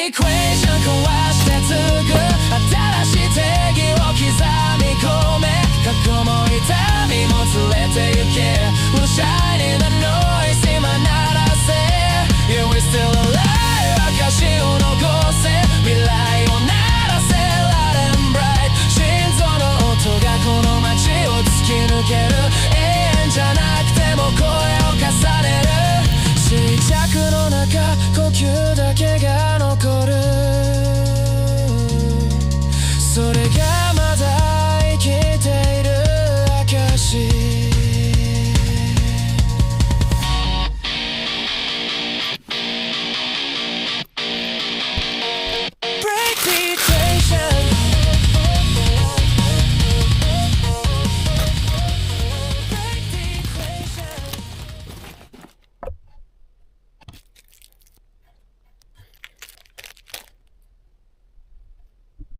エクエーション壊してつく新しい定義を刻み込め過去も痛みも連れて行け We'll shine in the noise 今鳴らせ Yeah we're still alive 証を